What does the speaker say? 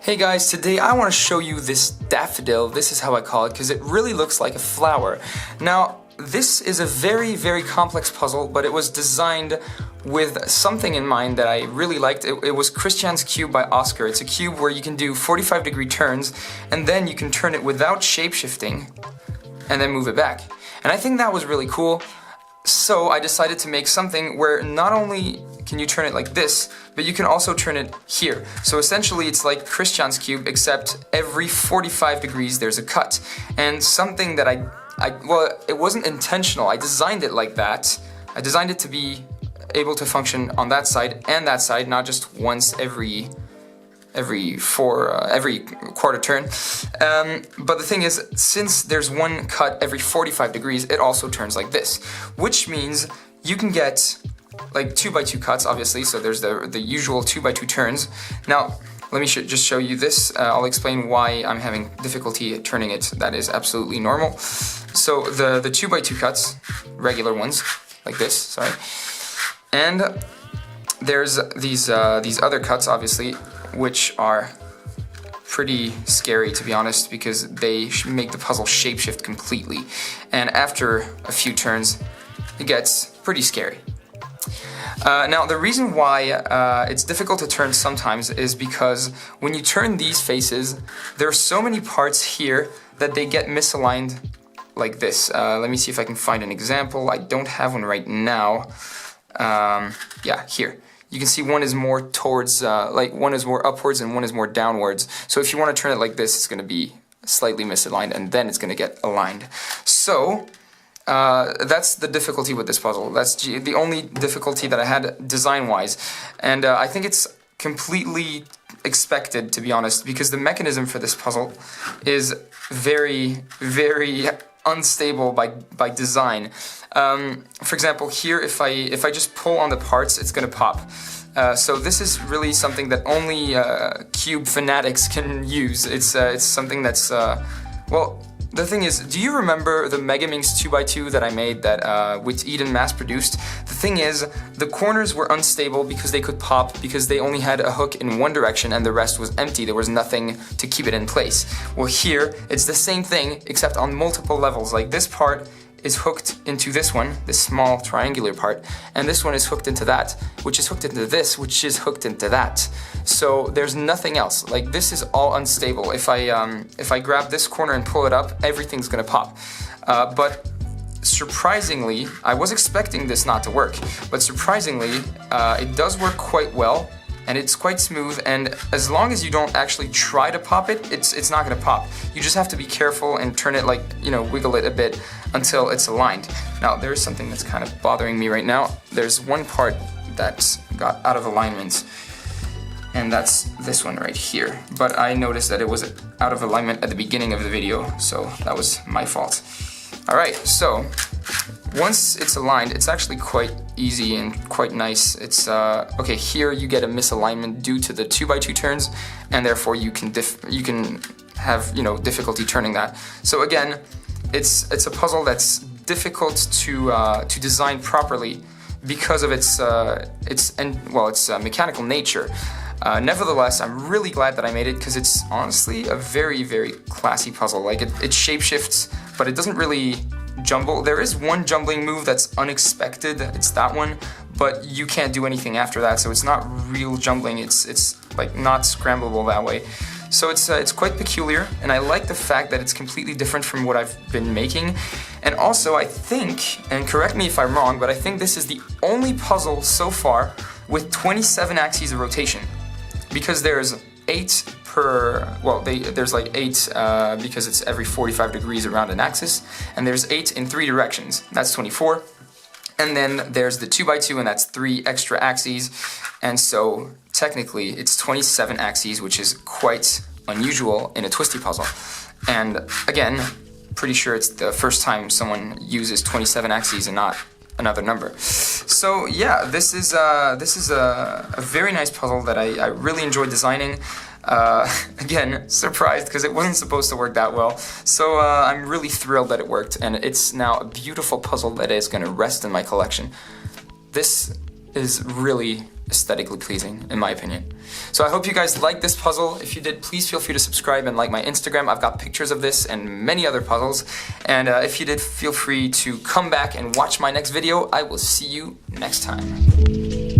Hey guys, today I want to show you this daffodil. This is how I call it because it really looks like a flower. Now, this is a very, very complex puzzle, but it was designed with something in mind that I really liked. It was Christian's cube by Oscar. It's a cube where you can do 45-degree turns, and then you can turn it without shape-shifting, and then move it back. And I think that was really cool. So I decided to make something where not only can you turn it like this, but you can also turn it here. So essentially it's like Christian's cube, except every 45 degrees there's a cut. And something that well, it wasn't intentional. I designed it like that. I designed it to be able to function on that side and that side, not just once every quarter turn. But the thing is, since there's one cut every 45 degrees, it also turns like this, which means you can get like 2x2 cuts, obviously. So there's the usual 2x2 turns. Now, let me just show you this. I'll explain why I'm having difficulty turning it. That is absolutely normal. So the 2x2 cuts, regular ones, like this, sorry. And there's these other cuts, obviously, which are pretty scary, to be honest, because they make the puzzle shapeshift completely. And after a few turns, it gets pretty scary. Now, the reason why it's difficult to turn sometimes is because when you turn these faces, there are so many parts here that they get misaligned like this. Let me see if I can find an example. I don't have one right now. Yeah, here. You can see one is more towards, like one is more upwards and one is more downwards. So if you want to turn it like this, it's going to be slightly misaligned and then it's going to get aligned. So that's the difficulty with this puzzle. That's the only difficulty that I had design-wise. And I think it's completely expected, to be honest, because the mechanism for this puzzle is very, very unstable by design. For example, here if I just pull on the parts, it's gonna pop. So this is really something that only cube fanatics can use. It's something that's well. The thing is, do you remember the Megaminx 2x2 that I made that with Eden mass-produced? The thing is, the corners were unstable because they could pop because they only had a hook in one direction and the rest was empty. There was nothing to keep it in place. Well, here, it's the same thing except on multiple levels. Like this part is hooked into this one, this small triangular part, and this one is hooked into that, which is hooked into this, which is hooked into that. So there's nothing else. Like this is all unstable. If I grab this corner and pull it up, everything's gonna pop. But surprisingly, I was expecting this not to work, but surprisingly, it does work quite well. And it's quite smooth, and as long as you don't actually try to pop it, it's not gonna pop. You just have to be careful and turn it, like, you know, wiggle it a bit until it's aligned. Now, there is something that's kind of bothering me right now. There's one part that's got out of alignment, and that's this one right here. But I noticed that it was out of alignment at the beginning of the video, so that was my fault. All right, so once it's aligned, it's actually quite easy and quite nice. It's okay, here you get a misalignment due to the 2x2 turns, and therefore you can have, you know, difficulty turning that. So again, it's a puzzle that's difficult to design properly because of its mechanical nature. Nevertheless, I'm really glad that I made it because it's honestly a very, very classy puzzle. Like it shapeshifts, but it doesn't really jumble. There is one jumbling move that's unexpected. It's that one, but you can't do anything after that. So it's not real jumbling. It's like not scramblable that way. So it's quite peculiar, and I like the fact that it's completely different from what I've been making. And also, I think, and correct me if I'm wrong, but I think this is the only puzzle so far with 27 axes of rotation. Because there's 8 per, well, there's like 8 because it's every 45 degrees around an axis, and there's 8 in 3 directions. That's 24. And then there's the 2x2, and that's 3 extra axes. And so technically it's 27 axes, which is quite unusual in a twisty puzzle. And again, pretty sure it's the first time someone uses 27 axes and not another number. So yeah, this is a very nice puzzle that I really enjoyed designing. Again, surprised because it wasn't supposed to work that well. So I'm really thrilled that it worked, and it's now a beautiful puzzle that is going to rest in my collection. This is really, aesthetically pleasing, in my opinion. So I hope you guys liked this puzzle. If you did, please feel free to subscribe and like my Instagram. I've got pictures of this and many other puzzles. And if you did, feel free to come back and watch my next video. I will see you next time.